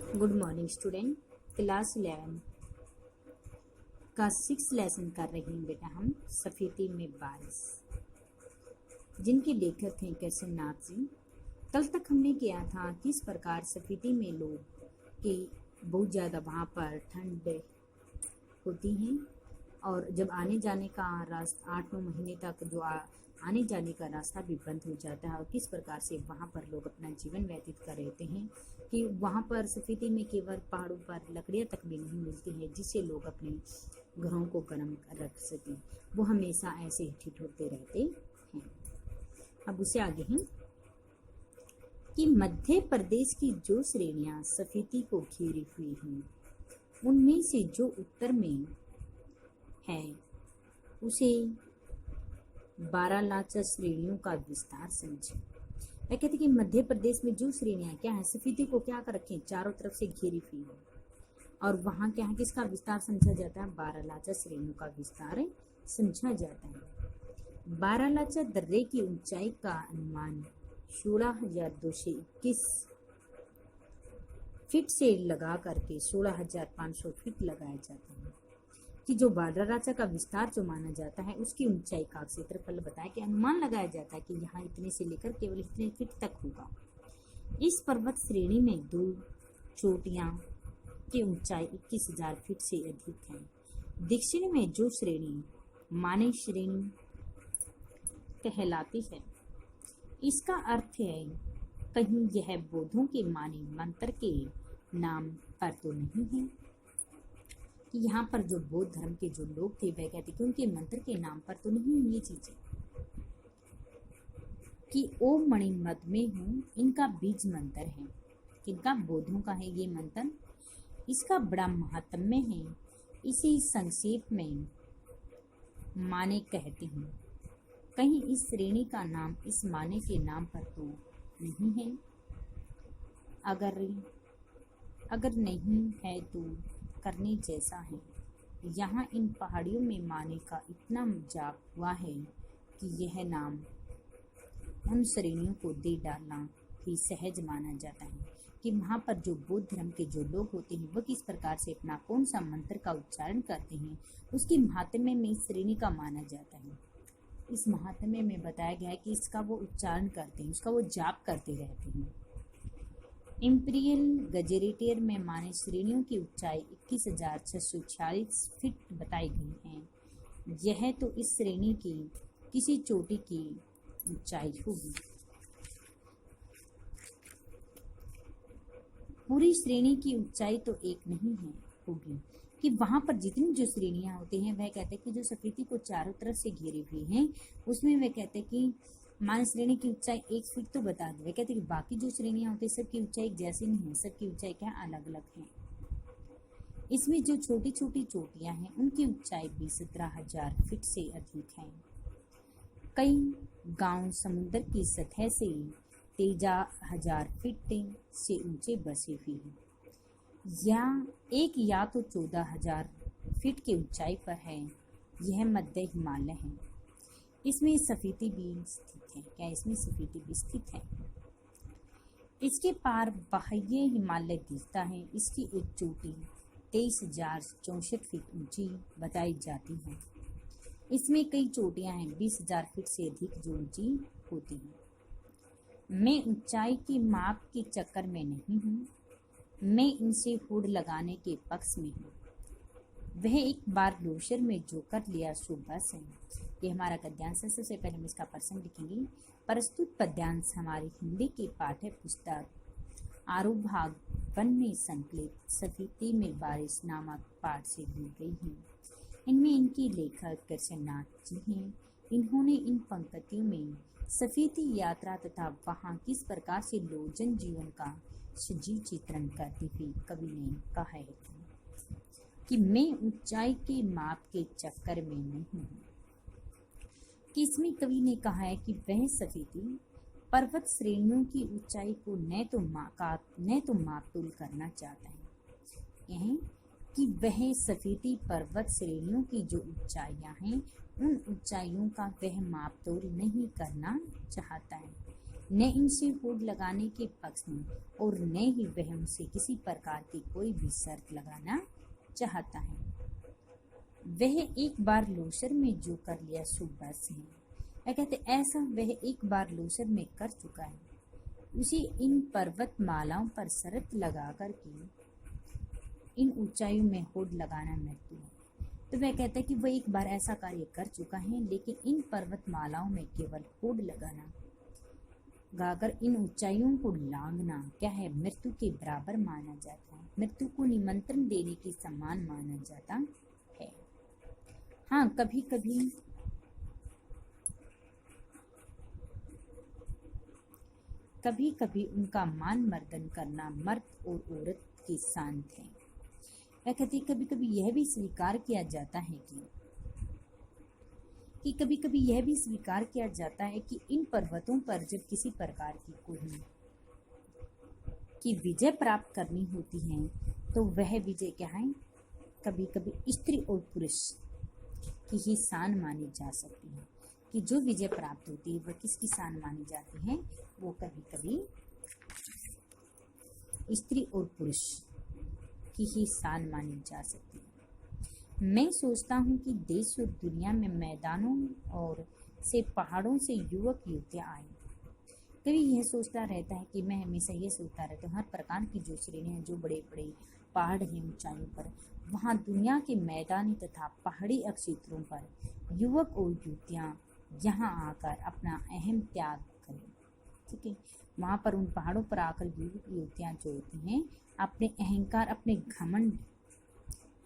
Good morning student. Class 11 का 6 lesson कर रही हूँ बेटा हम सफेदी में बारिश, जिनके लेखक हैं कृष्ण नाथ जी। कल तक हमने किया था किस प्रकार सफेदी में लोग की बहुत ज़्यादा वहाँ पर ठंड होती हैं और जब आने जाने का रास्ता 8-9 महीने तक जो आने जाने का रास्ता भी बंद हो जाता है और किस प्रकार से वहाँ पर लोग अपना जीवन व्यतीत कर रहते हैं कि वहाँ पर सफेदी में केवल पहाड़ों पर लकड़ियाँ तक भी नहीं मिलती हैं जिससे लोग अपने घरों को गर्म रख सकें। वो हमेशा ऐसे ही ठिठुरते रहते हैं। अब उससे आगे हैं कि मध्य प्रदेश की जो श्रेणियाँ सफेदी को घेरी हुई हैं उनमें से जो उत्तर में है उसे बारालाचा श्रेणियों का विस्तार समझे। वह कहते कि मध्य प्रदेश में जो श्रेणियां क्या है सफेदी को क्या कर रखे चारों तरफ से घेरी हुई है और वहां क्या है किसका विस्तार समझा जाता है, बारालाचा श्रेणियों का विस्तार समझा जाता है। बारालाचा दर्रे की ऊंचाई का अनुमान 16,221 फीट से लगा करके 16,500 फीट लगाया जाता है कि जो बारालाचा का विस्तार जो माना जाता है उसकी ऊंचाई का क्षेत्रफल बताया कि अनुमान लगाया जाता है कि यहाँ इतने से लेकर केवल इतने फीट तक होगा। इस पर्वत श्रेणी में दो चोटियां की ऊंचाई 21,000 फीट से अधिक है। दक्षिण में जो श्रेणी माने श्रेणी कहलाती है, इसका अर्थ है कहीं यह बौद्धों के माने मंत्र के नाम पर तो नहीं है कि यहाँ पर जो बौद्ध धर्म के जो लोग थे वह कहते कि उनके मंत्र के नाम पर तो नहीं है ये चीजें कि ओम मणि मद में हूँ, इनका बीज मंत्र है। किनका? बौद्धों का है ये मंत्र। इसका बड़ा महात्म्य है। इसी संक्षेप में माने कहते हैं। कहीं इस श्रेणी का नाम इस माने के नाम पर तो नहीं है। अगर नहीं है तो करने जैसा है। यहाँ इन पहाड़ियों में माने का इतना जाप हुआ है कि यह नाम उन श्रेणियों को दे डालना ही सहज माना जाता है कि वहाँ पर जो बौद्ध धर्म के जो लोग होते हैं वह किस प्रकार से अपना कौन सा मंत्र का उच्चारण करते हैं उसकी महात्म्य में इस श्रेणी का माना जाता है। इस महात्म्य में बताया गया है कि इसका वो उच्चारण करते हैं, उसका वो जाप करते रहते हैं। इंपीरियल गजेटियर में माने श्रेणियों की ऊंचाई 21,646 फीट बताई गई है। यह तो इस श्रेणी की किसी चोटी की ऊंचाई होगी। पूरी श्रेणी की ऊंचाई तो एक नहीं है होगी कि वहां पर जितनी जो श्रेणियां होती हैं वह कहते हैं कि जो सफेदी को चारों तरफ से घेरी हुई हैं उसमें वह कहते हैं कि मान श्रेणी की ऊंचाई 1 फीट तो बता दें। कहते हैं कि बाकी जो श्रेणियां होती है सबकी ऊंचाई जैसी नहीं है, सबकी ऊंचाई क्या अलग अलग है। इसमें जो छोटी छोटी चोटियां हैं उनकी ऊंचाई भी 17,000 फीट से अधिक है। कई गांव समुद्र की सतह से 13,000 फीट से ऊंचे बसे हुए हैं या तो 14,000 फीट की ऊंचाई पर है। यह मध्य हिमालय है। इसमें सफेदी भी स्थित है। क्या इसमें सफेदी भी स्थित है? इसके पार बाह्य हिमालय दिखता है। इसकी एक चोटी 23,064 फीट ऊंची बताई जाती है। इसमें कई चोटियां हैं 20,000 फीट से अधिक जो ऊंची होती हैं। मैं ऊंचाई की माप के चक्कर में नहीं हूँ, मैं इनसे हुड़ लगाने के पक्ष में हूँ। वह एक बार ग्लोशर में जो कर लिया सो बस है। ये हमारा गद्यांश है। सबसे पहले हम इसका प्रसंग लिखेंगे। प्रस्तुत पद्यांश हमारी हिंदी की पाठ्य पुस्तक आरूढ़ भाग 1 में संकलित सफेदी में बारिश नामक पाठ से ली गई है। इनमें इनके लेखक कृष्ण नाथ जी हैं। इन्होंने इन पंक्तियों में सफेदी यात्रा तथा वहाँ किस प्रकार से लोग जनजीवन का सजीव चित्रण करती हुई कवि ने कहा है कि मैं ऊंचाई के माप के चक्कर में नहीं हूँ। इसमें कवि ने कहा है कि वह सफेदी पर्वत श्रेणियों की ऊंचाई को न तो मापतोल करना चाहता है। यह कि वह सफेदी पर्वत श्रेणियों की जो ऊंचाइयां हैं उन ऊंचाइयों का वह मापतोल नहीं करना चाहता है। न इनसे होड़ लगाने के पक्ष में और न ही वह उनसे किसी प्रकार की कोई भी शर्त लगाना चाहता है। वह एक बार लोसर में जो कर लिया सो बस है। वह कहते ऐसा वह एक बार लोसर में कर चुका है, उसी इन पर्वत मालाओं पर शर्त लगा कर के इन ऊंचाइयों में होड़ लगाना मृत्यु है। तो वह कहता है कि वह एक बार ऐसा कार्य कर चुका है, लेकिन इन पर्वत मालाओं में केवल होड़ लगाना गाकर इन ऊंचाइयों को लांघना क्या है, मृत्यु के बराबर माना जाता है। मृत्यु को निमंत्रण देने के समान माना जाता है। हाँ, कभी कभी उनका मान मर्दन करना मर्द और औरत के साथ है। वह कहती कभी कभी यह भी स्वीकार किया जाता है कि कभी कभी यह भी स्वीकार किया जाता है कि इन पर्वतों पर जब किसी प्रकार की कोई की विजय प्राप्त करनी होती है तो वह विजय क्या है, कभी कभी स्त्री और पुरुष की ही शान मानी जा सकती है। कि जो विजय प्राप्त होती है वह किसकी शान मानी जाती है, वो कभी कभी स्त्री और पुरुष की ही शान मानी जा सकती है। मैं सोचता हूँ कि देश और दुनिया में मैदानों और से पहाड़ों से युवक युवतियाँ आए। कभी यह सोचता रहता है कि मैं हमेशा ये सोचता रहता हूँ हर प्रकार की जो श्रेणियाँ, जो बड़े बड़े पहाड़ हैं ऊंचाइयों पर, वहाँ दुनिया के मैदानी तथा पहाड़ी क्षेत्रों पर युवक और युवतियाँ यहाँ आकर अपना अहम त्याग करें। ठीक है, वहाँ पर उन पहाड़ों पर आकर युवक युवतियाँ जो होती हैं अपने अहंकार, अपने घमंड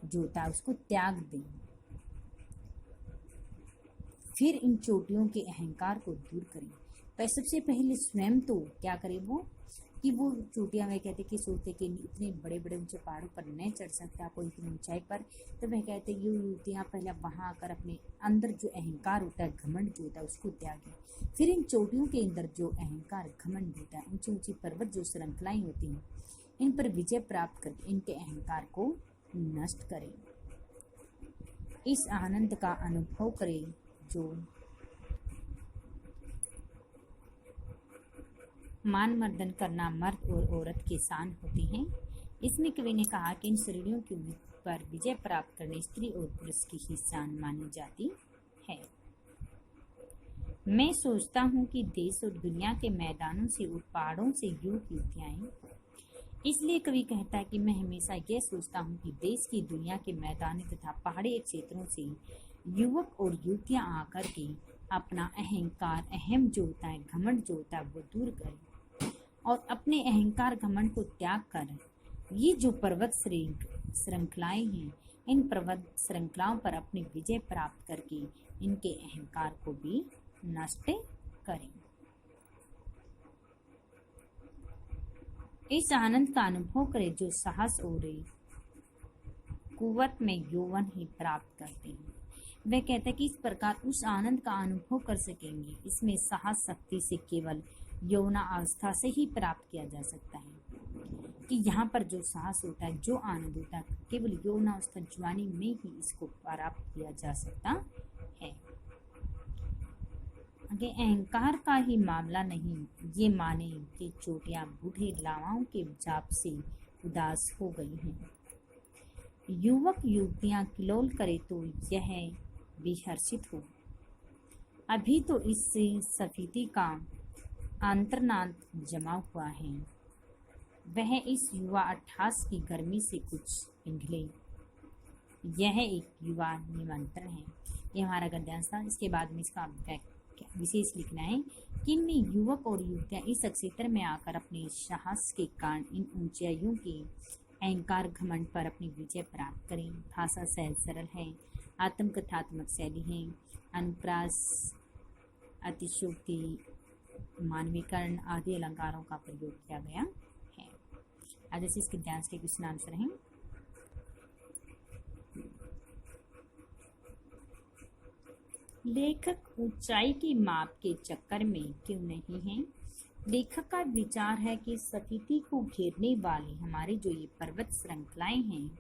जो होता है उसको त्याग दें। फिर इन चोटियों के अहंकार को दूर करें। पर सबसे पहले स्वयं तो क्या करें वो, कि वो चोटियाँ वह कहते कि सोचते कि इतने बड़े बड़े ऊंचे पहाड़ों पर नहीं चढ़ सकता कोई इतनी ऊंचाई पर, तो वह कहते ये युवतियाँ पहले वहाँ आकर अपने अंदर जो अहंकार होता है, घमंड जो होता है उसको त्यागें। फिर इन चोटियों के अंदर जो अहंकार घमंड होता है, ऊंची ऊंची पर्वत जो श्रृंखलाएं होती हैं, इन पर विजय प्राप्त करके इनके अहंकार को नष्ट करें। इस आनंद का अनुभव करें जो मान मर्दन करना मर्द और औरत के शान होती हैं। इसमें कवि ने कहा कि इन श्रेणियों के पर विजय प्राप्त करने स्त्री और पुरुष की ही शान मानी जाती है। मैं सोचता हूँ कि देश और दुनिया के मैदानों से और पहाड़ों से युवक युवतियाँ, इसलिए कवि कहता है कि मैं हमेशा यह सोचता हूँ कि देश की दुनिया के मैदानी तथा पहाड़ी क्षेत्रों से युवक और युवतियाँ आकर के अपना अहंकार, अहम जो होता है, घमंड जो होता है वो दूर करें और अपने अहंकार घमंड को त्याग कर ये जो पर्वत श्रृंखलाएं हैं, इन पर्वत श्रृंखलाओं पर अपनी विजय प्राप्त करके इनके अहंकार को भी नष्ट करें। इस आनंद का अनुभव करें जो साहस और कुव्वत में यौवन ही प्राप्त करते हैं। वह कहता है कि इस प्रकार उस आनंद का अनुभव कर सकेंगे, इसमें साहस शक्ति से केवल यौना अवस्था से ही प्राप्त किया जा सकता है। कि यहाँ पर जो साहस होता है, जो आनंद होता है, केवल यौना अवस्था जवानी में ही इसको प्राप्त किया जा सकता है। आगे, अहंकार का ही मामला नहीं, ये माने कि चोटियां बूढ़े लावाओं के जाप से उदास हो गई हैं। युवक युवतियां किलोल करे तो यह भी हर्षित हो। अभी तो इससे सफीती का अंतर्नाद जमा हुआ है, वह इस युवा अट्ठास की गर्मी से कुछ पिघले। यह एक युवा निमंत्रण है। यह हमारा गद्यांश था। इसके बाद में इसका विशेष लिखना है कि इनमें युवक और युवतियां इस क्षेत्र में आकर अपने साहस के कारण इन ऊंचाइयों के अहंकार घमंड पर अपनी विजय प्राप्त करें। भाषा सहज सरल है, आत्मकथात्मक शैली है, अनुप्रास, अतिशयोक्ति, मानवीकरण आदि अलंकारों का प्रयोग किया गया है। आज ऐसे इसके ध्यान के क्वेश्चन आंसर हैं। लेखक ऊंचाई की माप के चक्कर में क्यों नहीं है। लेखक का विचार है कि सफीती को घेरने वाली हमारी जो ये पर्वत श्रृंखलाएं हैं,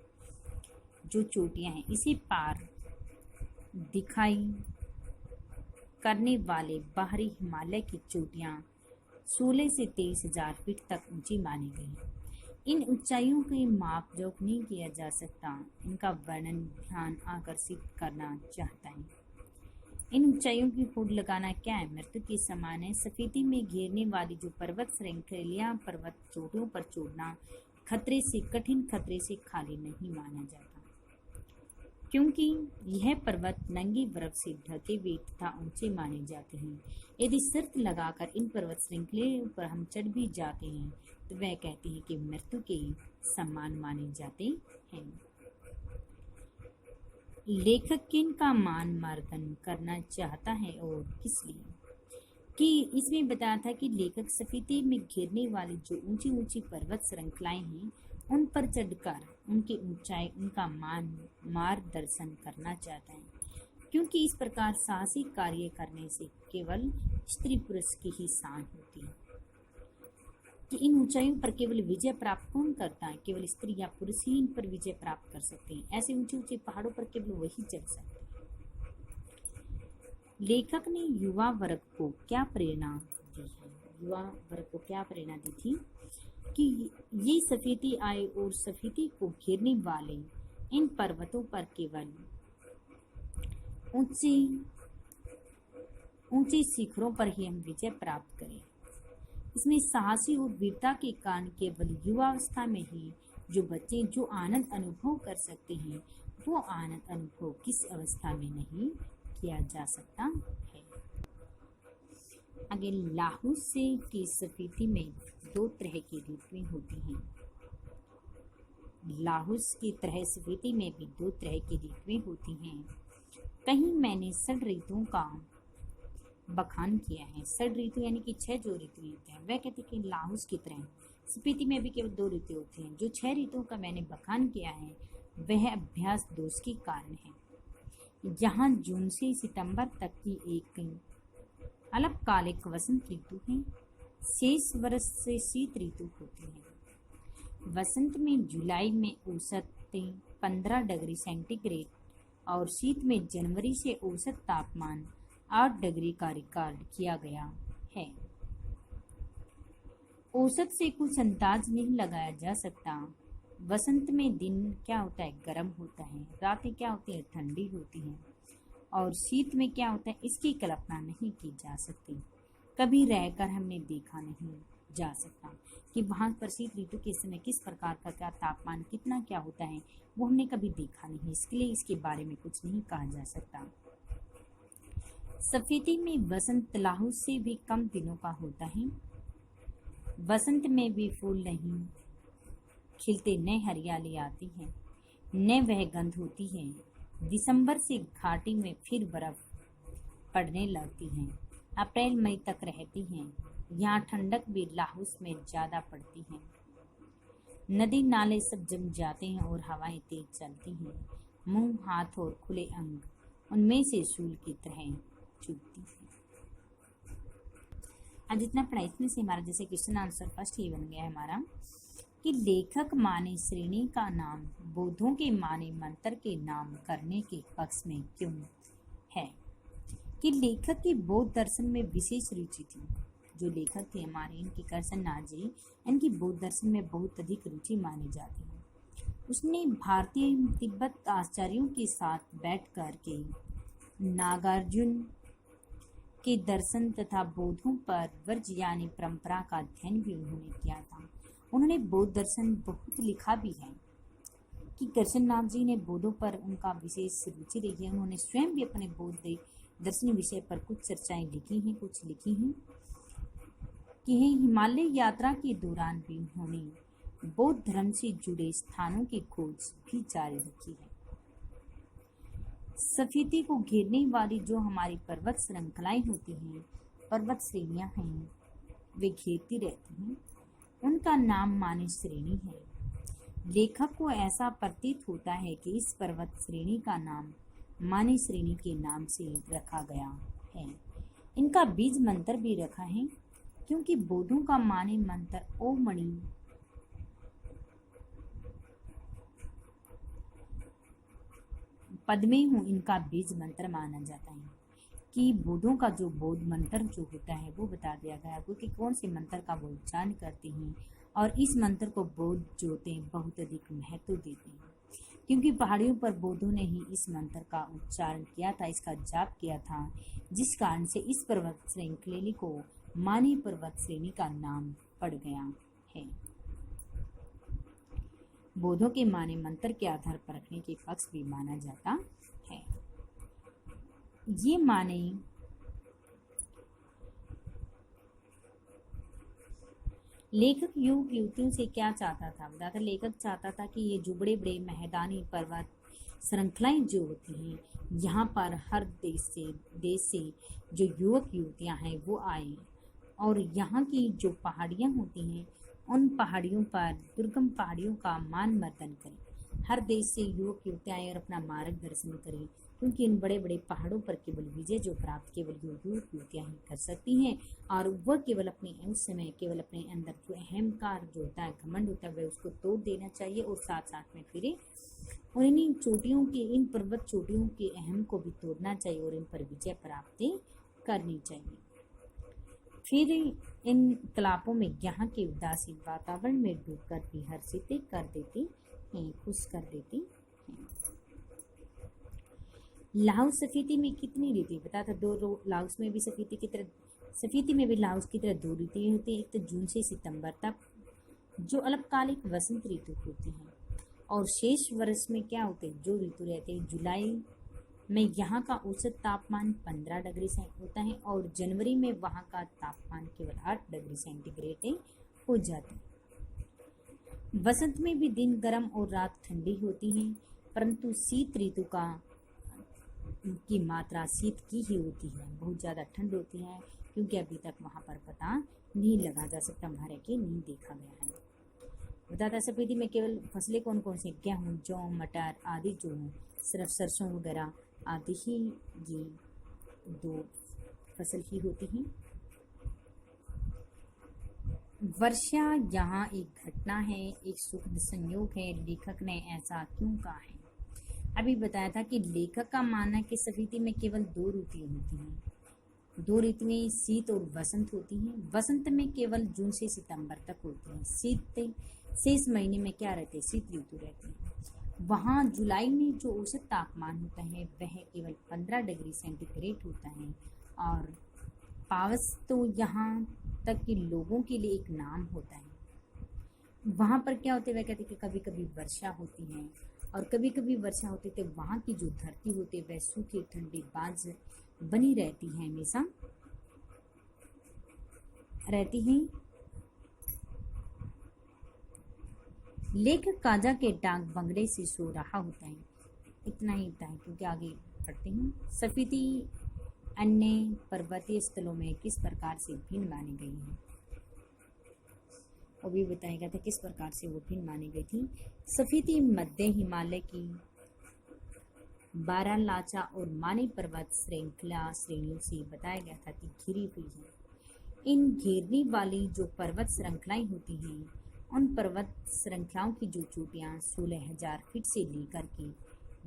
जो चोटियां हैं, इसे पार दिखाई करने वाले बाहरी हिमालय की चोटियां 16 से 23,000 फीट तक ऊंची मानी गई। इन ऊंचाइयों के माप जोख नहीं किया जा सकता, इनका वर्णन ध्यान आकर्षित करना चाहता है। इन ऊंचाइयों की होड़ लगाना क्या है? मृत्यु के समान है। स्फीति में घेरने वाली जो पर्वत श्रृंखला पर्वत चोटियों पर चढ़ना खतरे से, कठिन खतरे से खाली नहीं माना जाता, क्योंकि यह पर्वत नंगी बर्फ से ढके हुए तथा ऊंचे माने जाते हैं। यदि शर्त लगाकर इन पर्वत श्रृंखला पर हम चढ़ भी जाते हैं तो वह कहते हैं कि मृत्यु के समान माने जाते हैं। लेखक किन का मान मार्जन करना चाहता है और किस लिए? कि इसमें बताया था कि लेखक स्फीति में घिरने वाली जो ऊंची ऊंची पर्वत श्रृंखलाएं हैं उन पर चढ़कर उनकी ऊंचाई, उनका मार्गदर्शन करना चाहता है, क्योंकि इस प्रकार साहसिक कार्य करने से केवल स्त्री पुरुष की ही शान होती है। कि इन ऊंचाइयों पर केवल विजय प्राप्त कौन करता है? केवल स्त्री या पुरुष ही इन पर विजय प्राप्त कर सकते हैं। ऐसे ऊंचे ऊंचे पहाड़ों पर केवल वही चढ़ सकते हैं। लेखक ने युवा वर्ग को क्या प्रेरणा दी है? युवा वर्ग को क्या प्रेरणा दी थी कि ये स्फीति आए और स्फीति को घेरने वाले इन पर्वतों पर केवल ऊंचे शिखरों पर ही हम विजय प्राप्त करें। इसमें साहसी और वीरता के कारण केवल युवावस्था में ही जो बच्चे जो आनंद अनुभव कर सकते हैं, वो आनंद अनुभव किस अवस्था में नहीं किया जा सकता है। आगे लाहौस से की स्फीति में दो तरह की ऋतुएं होती हैं। लाहौस की तरह स्फीति में भी दो तरह की ऋतुएं होती हैं। कहीं मैंने 6 ऋतुओं का बखान किया है। 6 ऋतु यानी कि 6 जो ऋतु होते हैं, वह कहते हैं कि लाहौस की तरह स्फीति में भी केवल 2 ऋतु होती हैं। जो 6 ऋतुओं का मैंने बखान किया है वह अभ्यास दोष के कारण है। यहाँ जून से सितंबर तक की एक अल्पकालिक वसंत ऋतु है। शेष वर्ष से शीत ऋतु होती है। वसंत में जुलाई में औसत 15 डिग्री सेंटीग्रेड और शीत में जनवरी से औसत तापमान 8 डिग्री का रिकॉर्ड किया गया है। औसत से कुछ अंदाज नहीं लगाया जा सकता। वसंत में दिन क्या होता है? गर्म होता है। रातें क्या होती है? ठंडी होती हैं। और शीत में क्या होता है? इसकी कल्पना नहीं की जा सकती। कभी रहकर हमने देखा नहीं जा सकता कि वहाँ पर शीत ऋतु के समय किस प्रकार का क्या तापमान, कितना क्या होता है, वो हमने कभी देखा नहीं। इसके लिए इसके बारे में कुछ नहीं कहा जा सकता। स्फीति में वसंत लाहौस से भी कम दिनों का होता है। वसंत में भी फूल नहीं खिलते, न हरियाली आती है, न वह गंध होती है। दिसंबर से घाटी में फिर बर्फ पड़ने लगती है। अप्रैल मई तक रहती है। यहाँ ठंडक भी लाहौस में ज़्यादा पड़ती है। नदी नाले सब जम जाते हैं और हवाएं तेज चलती हैं। मुंह, हाथ और खुले अंग उनमें से शूल की तरह चुभती है। आज जितना पढ़ा इसमें से हमारा जैसे क्वेश्चन आंसर फर्स्ट ये बन गया है हमारा कि लेखक माने श्रेणी का नाम बौद्धों के माने मंत्र के नाम करने के पक्ष में क्यों है? कि लेखक की बौद्ध दर्शन में विशेष रुचि थी। जो लेखक थे हमारे, इनकी करसन नाथ जी, इनकी बौद्ध दर्शन में बहुत अधिक रुचि मानी जाती है। उसने भारतीय तिब्बत आचार्यों के साथ बैठ कर के नागार्जुन के दर्शन तथा बौद्धों पर वर्ज यानी परंपरा का अध्ययन भी उन्होंने किया था। उन्होंने बौद्ध दर्शन बहुत लिखा भी है कि करसन नाथ जी ने बौद्धों पर उनका विशेष रुचि रही है। उन्होंने स्वयं भी अपने बौद्ध दर्शन विषय पर कुछ चर्चाएं लिखी हैं, कुछ लिखी हैं कि हिमालय यात्रा के दौरान भी उन्होंने बौद्ध धर्म से जुड़े स्थानों की खोज भी जारी रखी है। स्फीति को घेरने वाली जो हमारी पर्वत श्रृंखलाएं होती हैं, पर्वत श्रेणियां हैं, वे घेरती रहती हैं, उनका नाम माने श्रेणी है। लेखक को ऐसा प्रतीत होता है कि इस पर्वत श्रेणी का नाम माने श्रेणी के नाम से रखा गया है। इनका बीज मंत्र भी रखा है, क्योंकि बौद्धों का माने मंत्र ओम मणि पद्मे हूँ इनका बीज मंत्र माना जाता है। कि बोधों का जो बोध मंत्र जो होता है वो बता दिया गया आपको कि कौन से मंत्र का वो उच्चारण करते हैं, और इस मंत्र को बोध जो होते हैं बहुत अधिक महत्व देते हैं, क्योंकि पहाड़ियों पर बोधों ने ही इस मंत्र का उच्चारण किया था, इसका जाप किया था, जिस कारण से इस पर्वत श्रृंखला को मानी पर्वत श्रेणी का नाम पड़ गया है। बोधों के माने मंत्र के आधार पर रखने के पक्ष भी माना जाता है। ये माने लेखक युवक युवतियों से क्या चाहता था, बताता लेखक चाहता था कि ये जो बड़े बड़े मैदानी पर्वत श्रृंखलाएं जो होती हैं, यहाँ पर हर देश से जो युवक युवतियाँ हैं वो आए और यहाँ की जो पहाड़ियाँ होती हैं उन पहाड़ियों पर, दुर्गम पहाड़ियों का मान मर्दन करें। हर देश से युवक युवतियाँ आए और अपना मार्गदर्शन करें, क्योंकि इन बड़े बड़े पहाड़ों पर केवल विजय जो प्राप्त केवल युवक युवतियाँ ही कर सकती हैं, और वह केवल अपने उस समय केवल अपने अंदर जो अहंकार जो होता है, घमंड होता है, वह उसको तोड़ देना चाहिए, और साथ साथ में फिर इन चोटियों के, इन पर्वत चोटियों के अहम को भी तोड़ना चाहिए और इन पर विजय प्राप्ति करनी चाहिए। फिर इन कलापों में यहाँ के उदासीन वातावरण में डूबकर भी हर्षित कर देती हैं, खुश कर देती हैं। लाहौस स्फीति में कितनी ऋतु बता था? दो लाहौस में भी स्फीति में भी लाहौस की तरह दो ऋतुएं होती है। एक तो जून से सितंबर तक जो अल्पकालिक वसंत ऋतु होती है, और शेष वर्ष में क्या होते हैं जो ऋतु रहते हैं। जुलाई में यहाँ का औसत तापमान 15 डिग्री होता है, और जनवरी में वहाँ का तापमान केवल 8 डिग्री सेंटीग्रेड हो जाता है। वसंत में भी दिन गर्म और रात ठंडी होती है, परंतु शीत ऋतु की मात्रा शीत की ही होती है, बहुत ज़्यादा ठंड होती है, क्योंकि अभी तक वहाँ पर पता नहीं लगा जा सकता, हमारे के नहीं देखा गया है। बताता स्फीति में केवल फसलें कौन कौन सी, गेहूँ, जौ, मटर आदि जो हैं, सिर्फ सरसों वगैरह आदि ही ये दो फसल ही होती हैं। वर्षा यहाँ एक घटना है, एक सुखद संयोग है। लेखक ने ऐसा क्यों कहा है? अभी बताया था कि लेखक का मानना है कि स्फीति में केवल दो ऋतुएं होती हैं। दो ऋतुएं शीत और वसंत होती हैं। वसंत में केवल जून से सितंबर तक होती हैं। शीत शेष महीने में क्या रहते हैं? शीत ऋतु रहती है। वहाँ जुलाई में जो औसत तापमान होता है वह केवल 15 डिग्री सेंटीग्रेड होता है, और पावस तो यहाँ तक कि लोगों के लिए एक नाम होता है। वहाँ पर क्या होते हैं, वह कहते हैं कि कभी कभी वर्षा होती है और कभी कभी वर्षा होती है, तो वहाँ की जो धरती होती है वह सूखी ठंडी बाज बनी रहती है, हमेशा रहती है। लेखक काजा के डाक बंगले से सो रहा होता है। इतना ही होता है, क्योंकि आगे पढ़ते हैं। स्फीति अन्य पर्वतीय स्थलों में किस प्रकार से भिन्न मानी गई है, वो भी बताया गया था किस प्रकार से वो भिन्न मानी गई थी। स्फीति मध्य हिमालय की बारालाचा और मानी पर्वत श्रेणियों से बताया गया था कि घिरी हुई है। इन घेरने वाली जो पर्वत श्रृंखलाएं होती हैं, उन पर्वत श्रृंखलाओं की जो चोटियाँ 16,000 फीट से लेकर के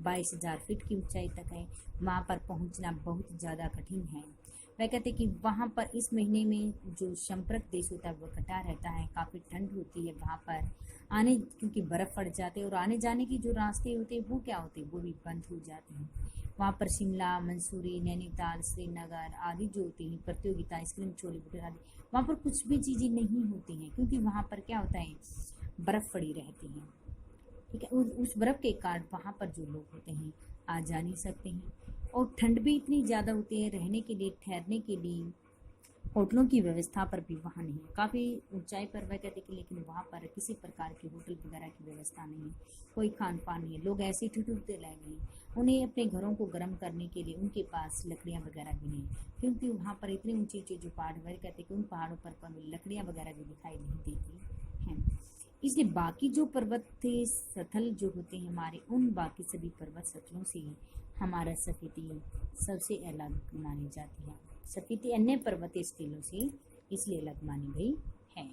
22,000 फीट की ऊंचाई तक है, वहाँ पर पहुँचना बहुत ज़्यादा कठिन है। वह कहते हैं कि वहाँ पर इस महीने में जो संपर्क देश होता है वह कटा रहता है, काफ़ी ठंड होती है वहाँ पर आने, क्योंकि बर्फ़ पड़ जाते हैं, और आने जाने की जो रास्ते होते हैं वो क्या होते हैं, वो भी बंद हो जाते हैं। वहाँ पर शिमला, मंसूरी, नैनीताल, श्रीनगर आदि जो होती हैं प्रतियोगिता, आइसक्रीम, छोले भटूरे आदि, वहाँ पर कुछ भी चीज़ें नहीं होती हैं, क्योंकि वहाँ पर क्या होता है, बर्फ़ पड़ी रहती है। ठीक है, उस बर्फ़ के कारण वहाँ पर जो लोग होते हैं आ जा नहीं सकते हैं, और ठंड भी इतनी ज़्यादा होती है, रहने के लिए, ठहरने के लिए होटलों की व्यवस्था पर भी वहाँ नहीं है। काफ़ी ऊंचाई पर वह कहते कि लेकिन वहाँ पर किसी प्रकार की होटल वगैरह की व्यवस्था नहीं है, कोई खान पान नहीं है, लोग ऐसे ही ठिठुरते रह गए। उन्हें अपने घरों को गर्म करने के लिए उनके पास लकड़ियाँ वगैरह भी नहीं, क्योंकि वहाँ पर इतने ऊंचे ऊंचे जो पहाड़, वह कहते कि उन पहाड़ों पर लकड़ियाँ वगैरह भी दिखाई नहीं देती हैं। इसलिए बाकी जो पर्वत स्थल जो होते हैं हमारे, उन बाकी सभी पर्वत स्थलों से हमारा स्फीति सबसे अलग मानी जाती है। स्फीति अन्य पर्वतीय स्थलों से इसलिए अलग मानी गई है।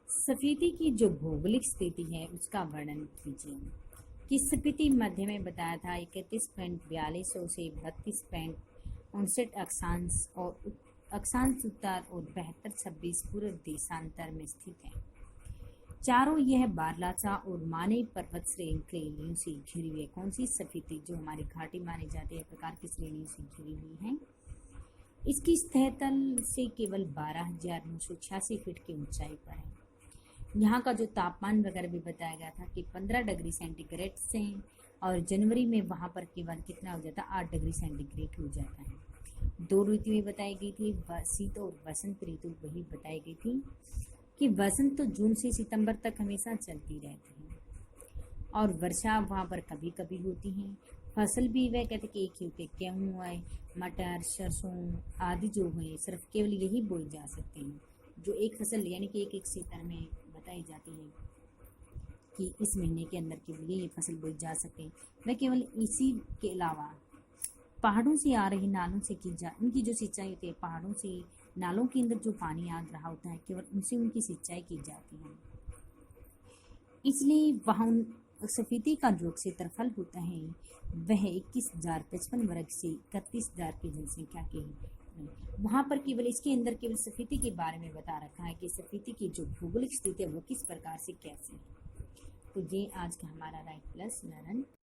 स्फीति की जो भौगोलिक स्थिति है उसका वर्णन कीजिए। कि स्फीति मध्य में बताया था 31.42 से 32.59 अक्षांश और अक्षांश उत्तर और 72-26 पूर्व देशांतर में स्थित है। चारों यह बारलाचा और माने पर्वत श्रेणियों से घिरी हुई है। कौन सी स्फीति? जो हमारी घाटी मानी जाती है, प्रकार की श्रेणियों से घिरी हुई है। इसकी सतह तल से केवल 12,986 फीट की ऊंचाई पर है। यहाँ का जो तापमान वगैरह भी बताया गया था कि 15 डिग्री सेंटीग्रेड से, और जनवरी में वहाँ पर केवल कितना हो जाता है? 8 डिग्री सेंटीग्रेड हो जाता है। 2 ऋतुएं बताई गई थी, शीत और वसंत ऋतु वही बताई गई थी कि वसंत तो जून से सितंबर तक हमेशा चलती रहती है और वर्षा वहाँ पर कभी कभी होती है। फसल भी वह कहते कि एक ही होते, गेहूँ है, मटर, सरसों आदि जो है सिर्फ केवल यही बोई जा सकते हैं, जो एक फसल यानी कि एक क्षेत्र में बताई जाती है कि इस महीने के अंदर केवल ये फसल बोई जा सकते हैं। वह केवल इसी के अलावा पहाड़ों से आ रही नालों से उनकी जो सिंचाई होती है, पहाड़ों से नालों के अंदर जो पानी आ रहा होता है केवल उनसे उनकी सिंचाई की जाती है। इसलिए वहाँ स्फीति का जो क्षेत्रफल होता है वह 21,055 वर्ग से 31,000 की जनसंख्या के वहाँ पर केवल इसके अंदर केवल स्फीति के बारे में बता रखा है कि स्फीति की जो भौगोलिक स्थिति है वो किस प्रकार से कैसे है। तो ये आज का हमारा राइट प्लस लर्न